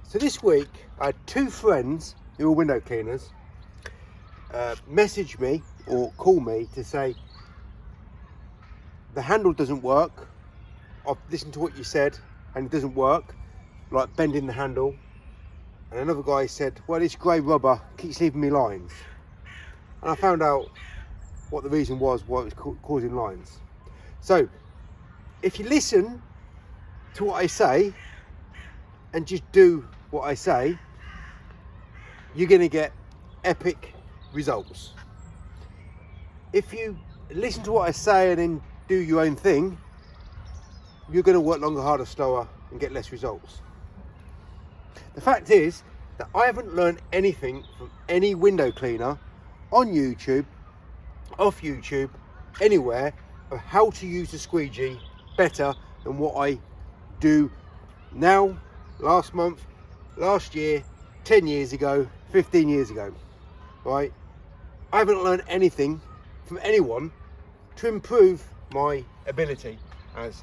So this week I had two friends who are window cleaners message me or call me to say the handle doesn't work. I've listened to what you said and it doesn't work, like bending the handle. And another guy said, well, this grey rubber keeps leaving me lines. And I found out what the reason was why it was causing lines. So if you listen to what I say and just do what I say, you're going to get epic results. If you listen to what I say and then do your own thing, you're going to work longer, harder, slower and get less results. The fact is that I haven't learned anything from any window cleaner on YouTube, off YouTube, anywhere, of how to use the squeegee better than what I do now, last month, last year, 10 years ago, 15 years ago, right? I haven't learned anything from anyone to improve my ability as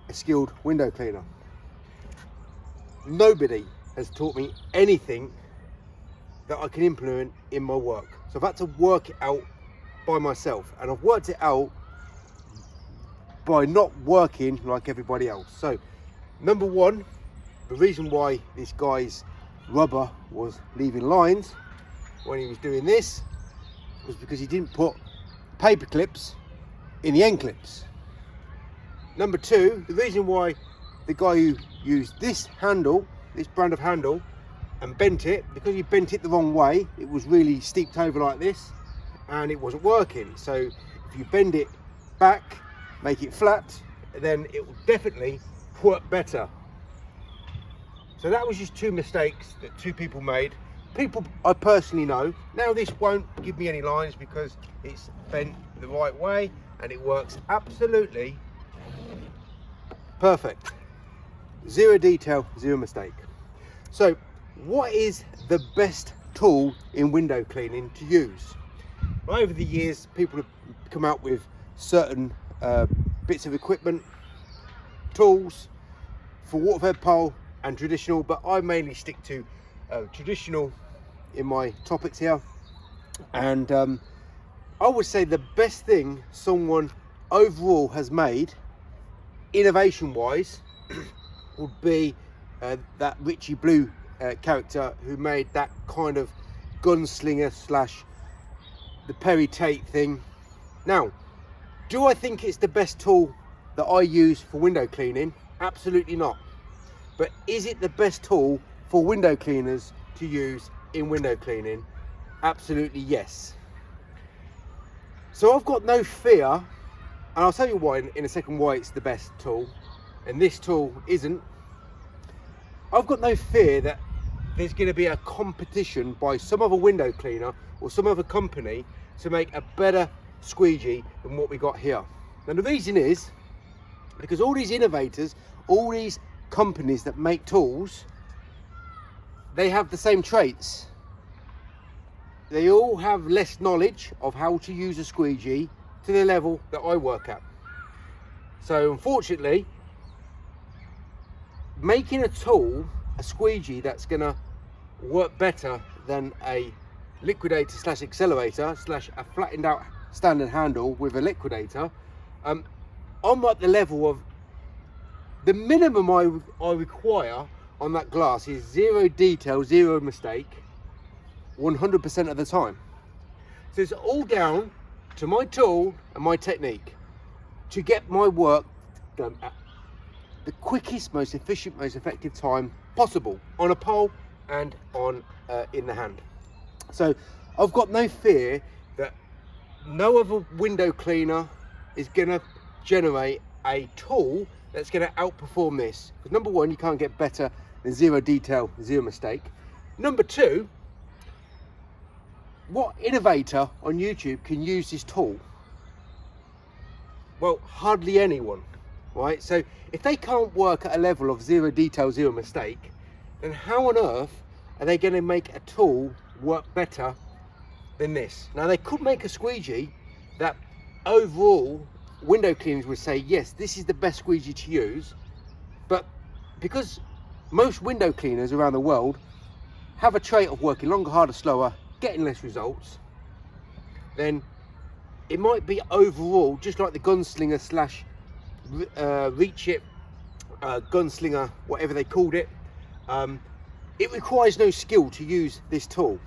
a skilled window cleaner. Nobody has taught me anything that I can implement in my work. So I've had to work it out by myself, and I've worked it out by not working like everybody else. So number one, the reason why this guy's rubber was leaving lines when he was doing this was because he didn't put paper clips in the end clips. Number two, the reason why the guy who used this handle, this brand of handle, and bent it, because he bent it the wrong way, it was really steeped over like this and it wasn't working. So if you bend it back, make it flat, then it will definitely work better. So that was just two mistakes that two people made. People I personally know. Now this won't give me any lines because it's bent the right way and it works absolutely perfect. Zero detail, zero mistake. So what is the best tool in window cleaning to use? Well, over the years, people have come out with certain bits of equipment, tools for water-fed pole and traditional, but I mainly stick to traditional in my topics here. And I would say the best thing someone overall has made, innovation-wise, would be that Richie Blue character who made that kind of gunslinger slash the Perry Tate thing. Now, do I think it's the best tool that I use for window cleaning? Absolutely not. But is it the best tool for window cleaners to use in window cleaning? Absolutely yes. So I've got no fear, and I'll tell you why in a second why it's the best tool and this tool isn't. I've got no fear that there's going to be a competition by some other window cleaner or some other company to make a better squeegee than what we got here. And the reason is because all these innovators, all these companies that make tools, they have the same traits. They all have less knowledge of how to use a squeegee to the level that I work at. So unfortunately, making a tool, a squeegee that's going to work better than a liquidator slash accelerator slash a flattened out standard handle with a liquidator, I'm at the level of the minimum I require on that glass is zero detail, zero mistake, 100% of the time. So it's all down to my tool and my technique to get my work done at the quickest, most efficient, most effective time possible on a pole and on in the hand. So I've got no fear that no other window cleaner is going to generate a tool that's going to outperform this. Because number one, you can't get better than zero detail, zero mistake. Number two, what innovator on YouTube can use this tool? Well, hardly anyone, right? So if they can't work at a level of zero detail, zero mistake, then how on earth are they going to make a tool work better than this? Now, they could make a squeegee that overall window cleaners would say, yes, this is the best squeegee to use, but because most window cleaners around the world have a trait of working longer, harder, slower, getting less results, then it might be overall, just like the gunslinger slash reach it, gunslinger, whatever they called it, it requires no skill to use this tool.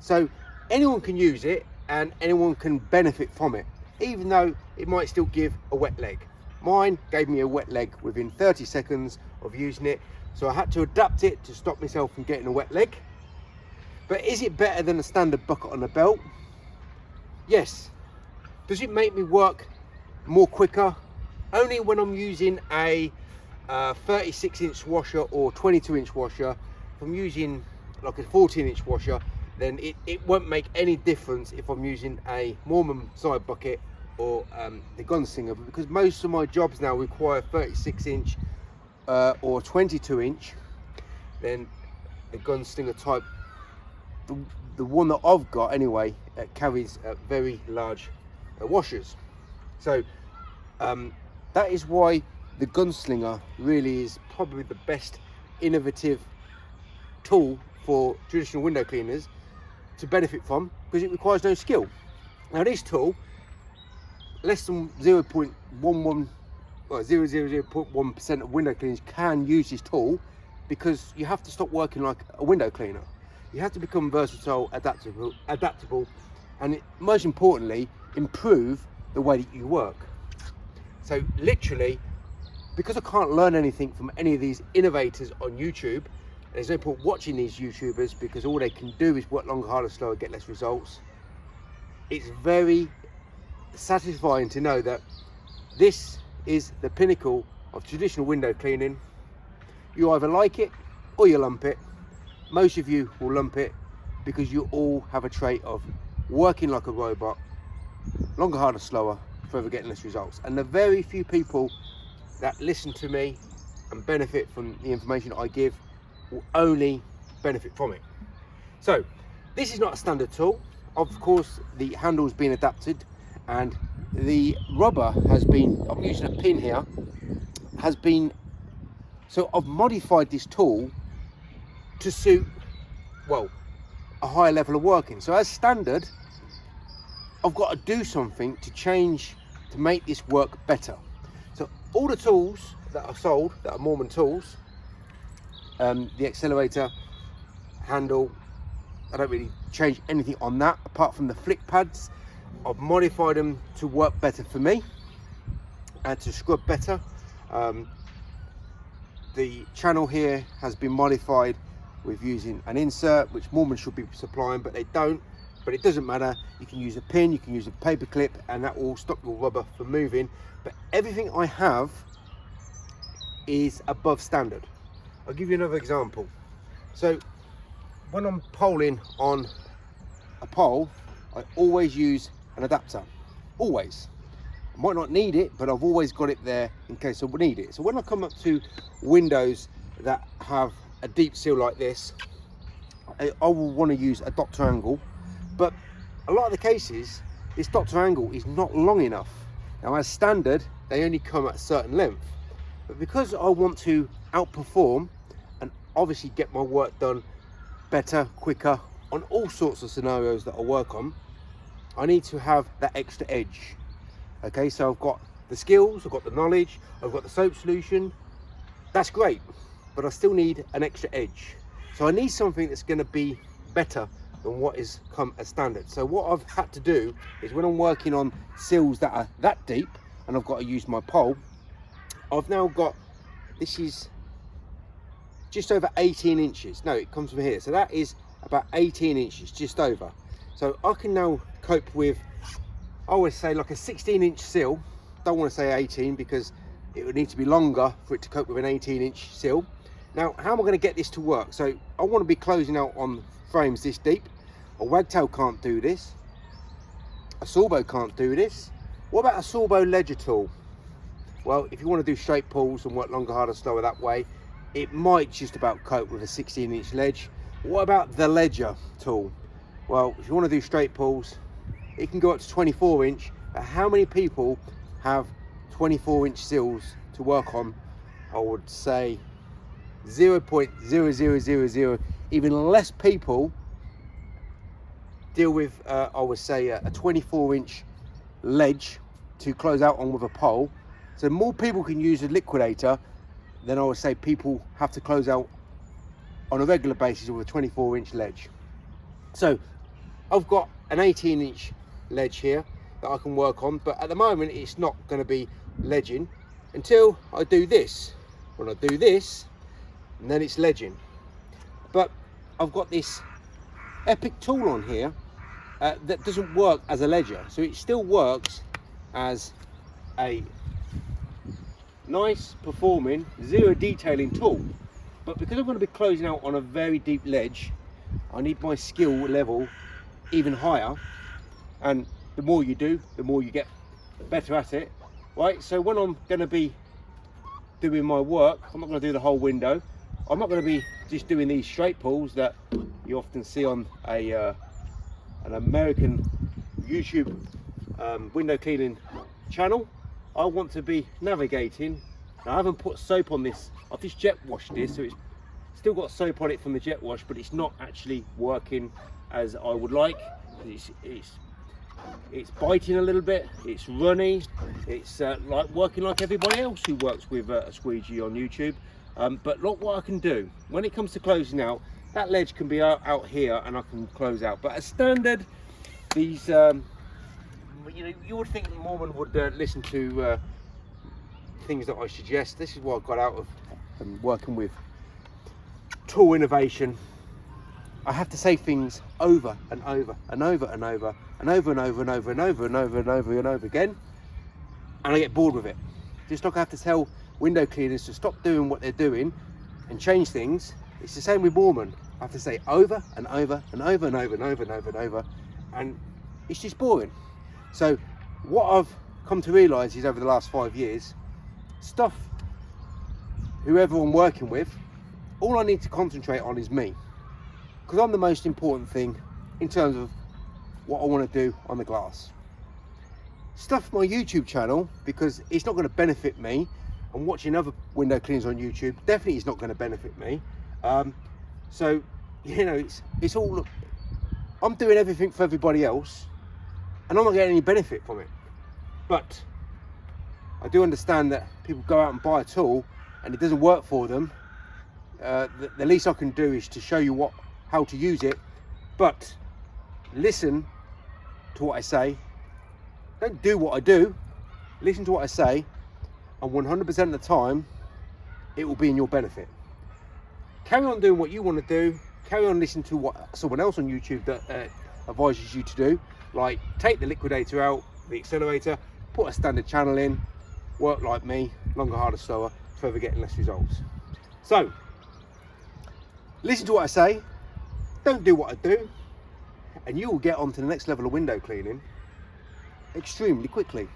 So anyone can use it and anyone can benefit from it, even though it might still give a wet leg. Mine gave me a wet leg within 30 seconds of using it, so I had to adapt it to stop myself from getting a wet leg. But is it better than a standard bucket on a belt? Yes. Does it make me work more quicker? Only when I'm using a 36-inch washer or 22-inch washer. If I'm using like a 14-inch washer, then it won't make any difference if I'm using a Moorman side bucket or the gunslinger, because most of my jobs now require 36-inch or 22-inch. Then the gunslinger type, the one that I've got anyway, carries very large washers. So that is why the gunslinger really is probably the best innovative tool for traditional window cleaners to benefit from, because it requires no skill. Now this tool, less than 0.1% of window cleaners can use this tool, because you have to stop working like a window cleaner. You have to become versatile, adaptable, and most importantly, improve the way that you work. So literally, because I can't learn anything from any of these innovators on YouTube, there's no point watching these YouTubers, because all they can do is work longer, harder, slower, get less results. It's very satisfying to know that this is the pinnacle of traditional window cleaning. You either like it or you lump it. Most of you will lump it, because you all have a trait of working like a robot, longer, harder, slower, forever getting less results. And the very few people that listen to me and benefit from the information I give will only benefit from it. So this is not a standard tool. Of course, the handle's been adapted, and the rubber has been, I'm using a pin here, has been, so I've modified this tool to suit, well, a higher level of working. So as standard, I've got to do something to change to make this work better. So all the tools that are sold that are Moorman tools, the accelerator, handle, I don't really change anything on that apart from the flick pads. I've modified them to work better for me and to scrub better. The channel here has been modified with using an insert, which Moorman should be supplying, but they don't. But it doesn't matter, you can use a pin, you can use a paper clip, and that will stop your rubber from moving. But everything I have is above standard. I'll give you another example. So when I'm poling on a pole, I always use an adapter, always. I might not need it, but I've always got it there in case I would need it. So when I come up to windows that have a deep seal like this, I will want to use a Dr. Angle, but a lot of the cases, this Dr. Angle is not long enough. Now as standard, they only come at a certain length, but because I want to outperform and obviously get my work done better, quicker, on all sorts of scenarios that I work on, I need to have that extra edge. Okay, so I've got the skills, I've got the knowledge, I've got the soap solution, that's great, but I still need an extra edge. So I need something that's going to be better than what is come as standard. So what I've had to do is, when I'm working on seals that are that deep and I've got to use my pole, I've now got, this is just over 18 inches. No, it comes from here. So that is about 18 inches, just over. So I can now cope with, I always say like a 16-inch seal. Don't want to say 18 because it would need to be longer for it to cope with an 18-inch seal. Now, how am I going to get this to work? So I want to be closing out on frames this deep. A wagtail can't do this. A Sorbo can't do this. What about a Sorbo ledger tool? Well, if you want to do straight pulls and work longer, harder, slower that way, it might just about cope with a 16-inch ledge. What about the ledger tool? Well, if you want to do straight pulls, it can go up to 24-inch. How many people have 24-inch seals to work on? I would say 0.0000, even less people deal with, I would say, a 24-inch ledge to close out on with a pole. So more people can use a liquidator than I would say people have to close out on a regular basis with a 24-inch ledge. So I've got an 18-inch ledge here that I can work on, but at the moment it's not going to be ledging until I do this. When I do this, and then it's ledging. But I've got this epic tool on here that doesn't work as a ledger, so it still works as a nice performing zero detailing tool. But because I'm going to be closing out on a very deep ledge, I need my skill level even higher, and the more you do, the more you get better at it, right? So when I'm going to be doing my work, I'm not going to do the whole window. I'm not going to be just doing these straight pulls that you often see on an American YouTube window cleaning channel. I want to be navigating. Now, I haven't put soap on this. I've just jet washed this, so it's still got soap on it from the jet wash, but it's not actually working as I would like. It's biting a little bit, it's runny, it's like working like everybody else who works with a squeegee on YouTube. But look what I can do. When it comes to closing out, that ledge can be out here and I can close out. But as standard, these, you would think Moorman would listen to things that I suggest. This is what I got out of working with tool innovation. I have to say things over and over and over and over and over and over and over and over and over and over and over again, and I get bored with it. Just like I have to tell window cleaners to stop doing what they're doing and change things. It's the same with Moorman. I have to say over and over and over and over and over and over and over, and it's just boring. So what I've come to realise is over the last 5 years, whoever I'm working with, all I need to concentrate on is me, because I'm the most important thing in terms of what I want to do on the glass. Stuff my YouTube channel, because it's not going to benefit me, and watching other window cleaners on YouTube definitely is not going to benefit me. So, you know, it's all, I'm doing everything for everybody else, and I'm not getting any benefit from it. But I do understand that people go out and buy a tool and it doesn't work for them. The least I can do is to show you how to use it, but listen to what I say. Don't do what I do, listen to what I say, and 100% of the time it will be in your benefit. Carry on doing what you want to do, carry on listening to what someone else on YouTube that advises you to do, like take the liquidator out, the accelerator, put a standard channel in, work like me, longer, harder, slower, further getting less results. So listen to what I say, don't do what I do, and you will get on to the next level of window cleaning extremely quickly.